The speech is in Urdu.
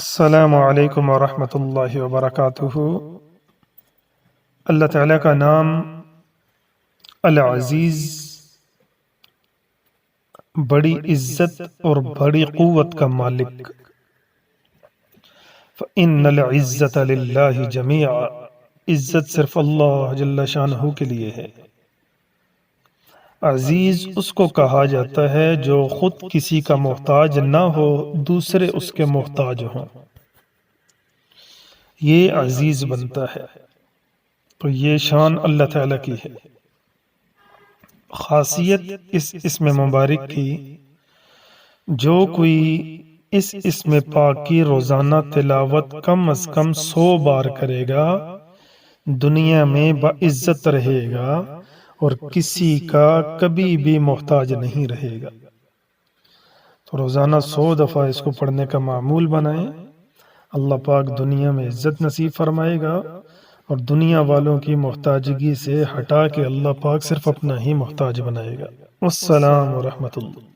السلام علیکم ورحمۃ اللہ وبرکاتہ۔ اللہ تعالیٰ کا نام العزیز، بڑی عزت اور بڑی قوت کا مالک۔ فإن العزت للہ جمیعا، عزت صرف اللہ جل شانہ کے لیے ہے۔ عزیز اس کو کہا جاتا ہے جو خود کسی کا محتاج نہ ہو، دوسرے اس کے محتاج ہوں، یہ عزیز بنتا ہے۔ تو یہ شان اللہ تعالیٰ کی ہے۔ خاصیت اس اسم مبارک کی، جو کوئی اس اسم پاک کی روزانہ تلاوت کم از کم 100 بار کرے گا، دنیا میں باعزت رہے گا اور کسی کا کبھی بھی محتاج نہیں رہے گا۔ تو روزانہ 100 دفعہ اس کو پڑھنے کا معمول بنائیں، اللہ پاک دنیا میں عزت نصیب فرمائے گا اور دنیا والوں کی محتاجگی سے ہٹا کے اللہ پاک صرف اپنا ہی محتاج بنائے گا۔ السلام ورحمۃ اللہ۔